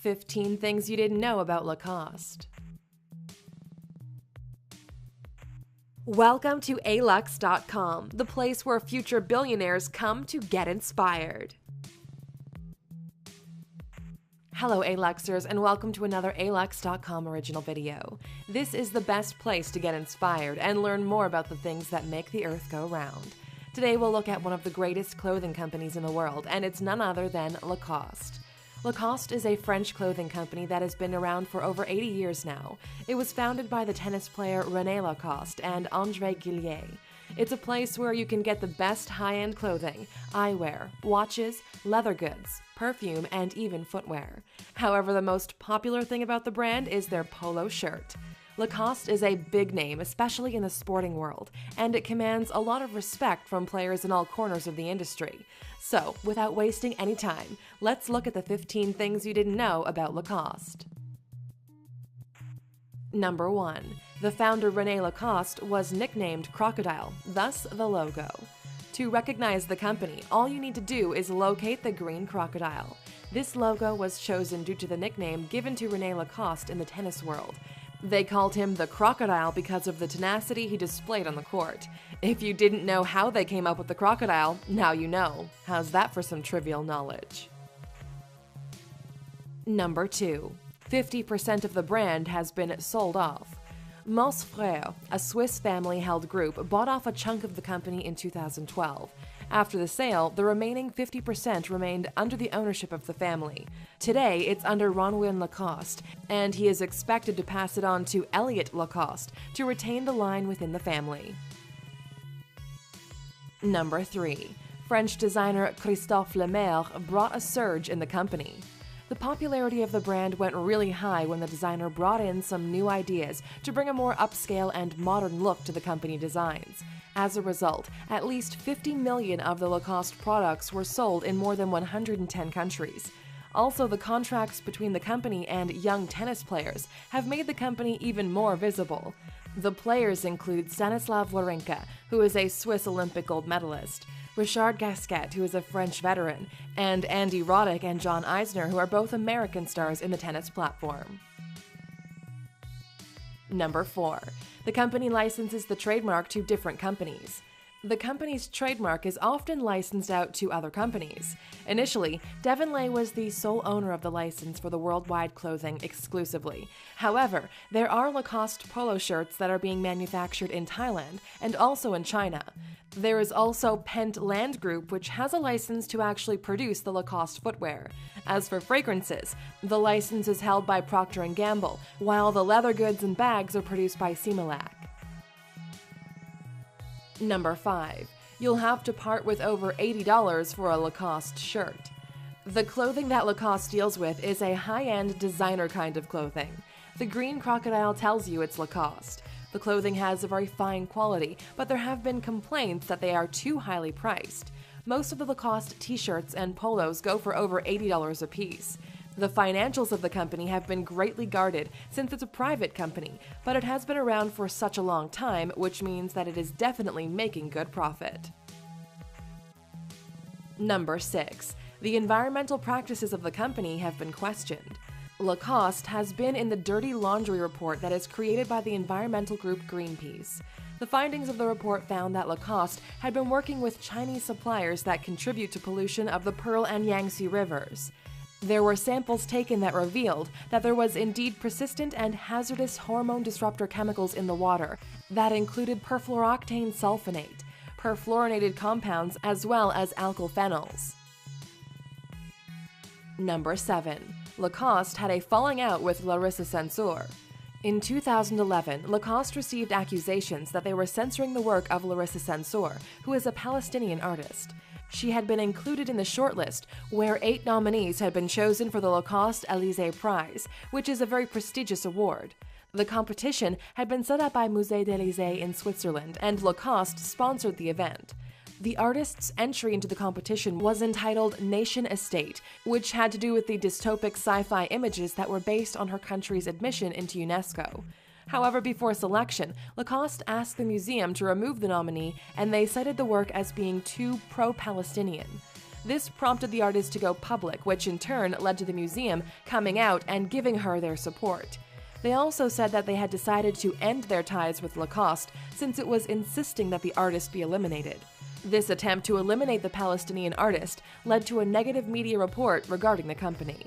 15 things you didn't know about Lacoste. Welcome to alux.com, the place where future billionaires come to get inspired. Hello Aluxers, and welcome to another alux.com original video. This is the best place to get inspired and learn more about the things that make the earth go round. Today we'll look at one of the greatest clothing companies in the world, and it's none other than Lacoste. Lacoste is a French clothing company that has been around for over 80 years now. It was founded by the tennis player René Lacoste and André Gillier. It's a place where you can get the best high-end clothing, eyewear, watches, leather goods, perfume, and even footwear. However, the most popular thing about the brand is their polo shirt. Lacoste is a big name, especially in the sporting world, and it commands a lot of respect from players in all corners of the industry. So, without wasting any time, let's look at the 15 things you didn't know about Lacoste. Number 1. The founder René Lacoste was nicknamed Crocodile, thus the logo. To recognize the company, all you need to do is locate the green crocodile. This logo was chosen due to the nickname given to René Lacoste in the tennis world. They called him the Crocodile because of the tenacity he displayed on the court. If you didn't know how they came up with the crocodile, now you know. How's that for some trivial knowledge? Number 2. 50% of the brand has been sold off. Moss Frères, a Swiss family-held group, bought off a chunk of the company in 2012. After the sale, the remaining 50% remained under the ownership of the family. Today, it's under Ronwin Lacoste, and he is expected to pass it on to Elliot Lacoste to retain the line within the family. Number 3. French designer Christophe Lemaire brought a surge in the company. The popularity of the brand went really high when the designer brought in some new ideas to bring a more upscale and modern look to the company designs. As a result, at least 50 million of the Lacoste products were sold in more than 110 countries. Also, the contracts between the company and young tennis players have made the company even more visible. The players include Stanislav Wawrinka, who is a Swiss Olympic gold medalist, Richard Gasquet, who is a French veteran, and Andy Roddick and John Isner, who are both American stars in the tennis platform. Number 4. The company licenses the trademark to different companies. The company's trademark is often licensed out to other companies. Initially, Devon Lay was the sole owner of the license for the worldwide clothing exclusively. However, there are Lacoste polo shirts that are being manufactured in Thailand and also in China. There is also Pent Land Group, which has a license to actually produce the Lacoste footwear. As for fragrances, the license is held by Procter & Gamble, while the leather goods and bags are produced by Similac. Number 5. You'll have to part with over $80 for a Lacoste shirt. The clothing that Lacoste deals with is a high-end designer kind of clothing. The green crocodile tells you it's Lacoste. The clothing has a very fine quality, but there have been complaints that they are too highly priced. Most of the Lacoste t-shirts and polos go for over $80 a piece. The financials of the company have been greatly guarded since it's a private company, but it has been around for such a long time, which means that it is definitely making good profit. Number 6. The environmental practices of the company have been questioned. Lacoste has been in the dirty laundry report that is created by the environmental group Greenpeace. The findings of the report found that Lacoste had been working with Chinese suppliers that contribute to pollution of the Pearl and Yangtze rivers. There were samples taken that revealed that there was indeed persistent and hazardous hormone disruptor chemicals in the water that included perfluorooctane sulfonate, perfluorinated compounds, as well as alkyl phenols. Number 7. Lacoste had a falling out with Larissa Censeur. In 2011, Lacoste received accusations that they were censoring the work of Larissa Censeur, who is a Palestinian artist. She had been included in the shortlist, where 8 nominees had been chosen for the Lacoste Élysée Prize, which is a very prestigious award. The competition had been set up by Musée d'Élysée in Switzerland, and Lacoste sponsored the event. The artist's entry into the competition was entitled Nation Estate, which had to do with the dystopic sci-fi images that were based on her country's admission into UNESCO. However, before selection, Lacoste asked the museum to remove the nominee, and they cited the work as being too pro-Palestinian. This prompted the artist to go public, which in turn led to the museum coming out and giving her their support. They also said that they had decided to end their ties with Lacoste since it was insisting that the artist be eliminated. This attempt to eliminate the Palestinian artist led to a negative media report regarding the company.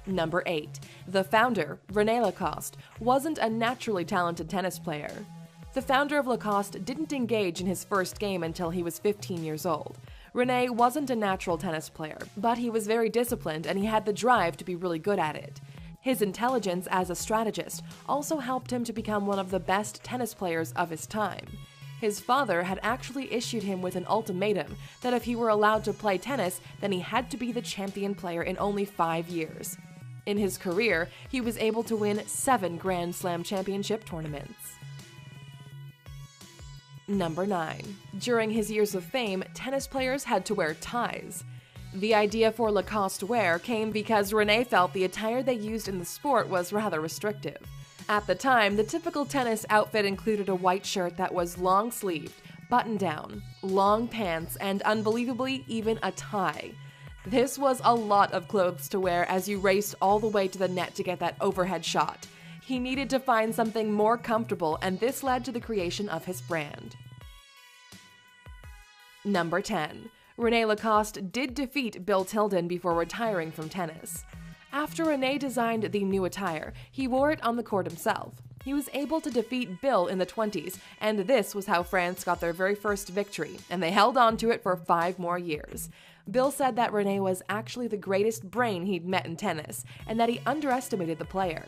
Number 8. The founder, René Lacoste, wasn't a naturally talented tennis player. The founder of Lacoste didn't engage in his first game until he was 15 years old. René wasn't a natural tennis player, but he was very disciplined and he had the drive to be really good at it. His intelligence as a strategist also helped him to become one of the best tennis players of his time. His father had actually issued him with an ultimatum that if he were allowed to play tennis, then he had to be the champion player in only 5 years. In his career, he was able to win 7 Grand Slam championship tournaments. Number 9. During his years of fame, tennis players had to wear ties. The idea for Lacoste wear came because René felt the attire they used in the sport was rather restrictive. At the time, the typical tennis outfit included a white shirt that was long-sleeved, button-down, long pants, and unbelievably, even a tie. This was a lot of clothes to wear as you raced all the way to the net to get that overhead shot. He needed to find something more comfortable, and this led to the creation of his brand. Number 10. René Lacoste did defeat Bill Tilden before retiring from tennis. After René designed the new attire, he wore it on the court himself. He was able to defeat Bill in the 20s, and this was how France got their very first victory, and they held on to it for 5 more years. Bill said that René was actually the greatest brain he'd met in tennis, and that he underestimated the player.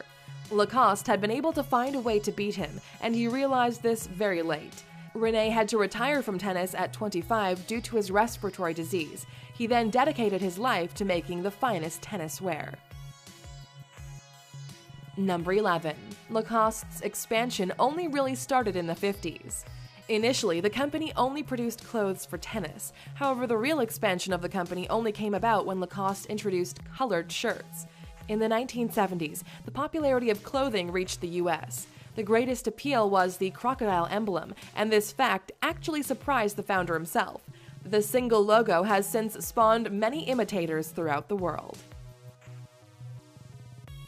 Lacoste had been able to find a way to beat him, and he realized this very late. René had to retire from tennis at 25 due to his respiratory disease. He then dedicated his life to making the finest tennis wear. Number 11. Lacoste's expansion only really started in the 50s. Initially, the company only produced clothes for tennis. However, the real expansion of the company only came about when Lacoste introduced colored shirts. In the 1970s, the popularity of clothing reached the US. The greatest appeal was the crocodile emblem, and this fact actually surprised the founder himself. The single logo has since spawned many imitators throughout the world.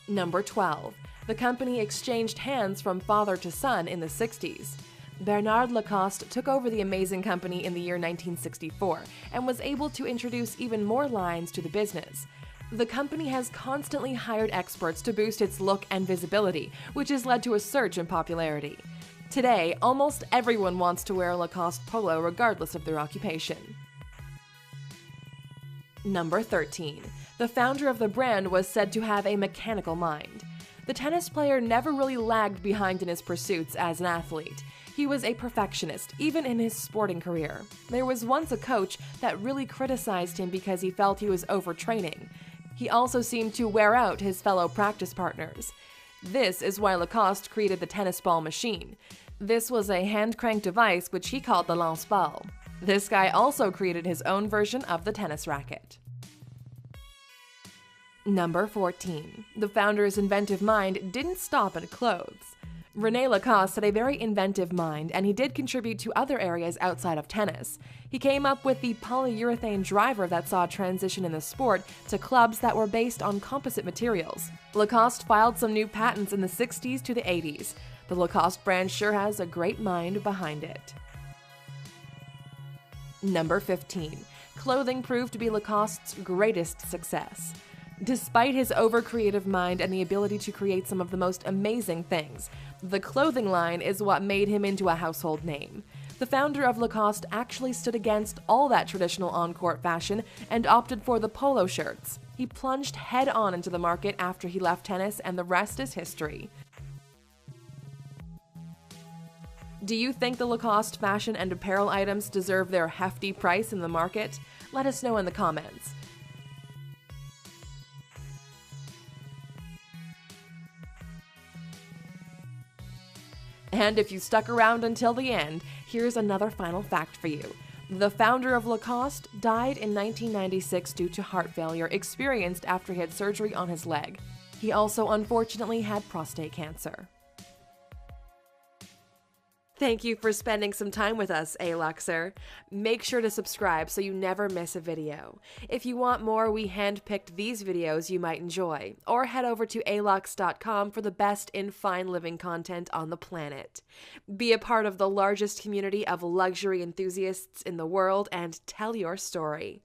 Number 12. The company exchanged hands from father to son in the 60s. Bernard Lacoste took over the amazing company in the year 1964 and was able to introduce even more lines to the business. The company has constantly hired experts to boost its look and visibility, which has led to a surge in popularity. Today, almost everyone wants to wear a Lacoste polo regardless of their occupation. Number 13. The founder of the brand was said to have a mechanical mind. The tennis player never really lagged behind in his pursuits as an athlete. He was a perfectionist, even in his sporting career. There was once a coach that really criticized him because he felt he was overtraining. He also seemed to wear out his fellow practice partners. This is why Lacoste created the tennis ball machine. This was a hand-cranked device which he called the lance-ball. This guy also created his own version of the tennis racket. Number 14. The founder's inventive mind didn't stop at clothes. René Lacoste had a very inventive mind, and he did contribute to other areas outside of tennis. He came up with the polyurethane driver that saw a transition in the sport to clubs that were based on composite materials. Lacoste filed some new patents in the 60s to the 80s. The Lacoste brand sure has a great mind behind it. Number 15. Clothing proved to be Lacoste's greatest success. Despite his over-creative mind and the ability to create some of the most amazing things, the clothing line is what made him into a household name. The founder of Lacoste actually stood against all that traditional on-court fashion and opted for the polo shirts. He plunged head-on into the market after he left tennis, and the rest is history. Do you think the Lacoste fashion and apparel items deserve their hefty price in the market? Let us know in the comments. And if you stuck around until the end, here's another final fact for you. The founder of Lacoste died in 1996 due to heart failure experienced after he had surgery on his leg. He also unfortunately had prostate cancer. Thank you for spending some time with us, A-Luxer. Make sure to subscribe so you never miss a video. If you want more, we handpicked these videos you might enjoy, or head over to alux.com for the best in fine living content on the planet. Be a part of the largest community of luxury enthusiasts in the world and tell your story.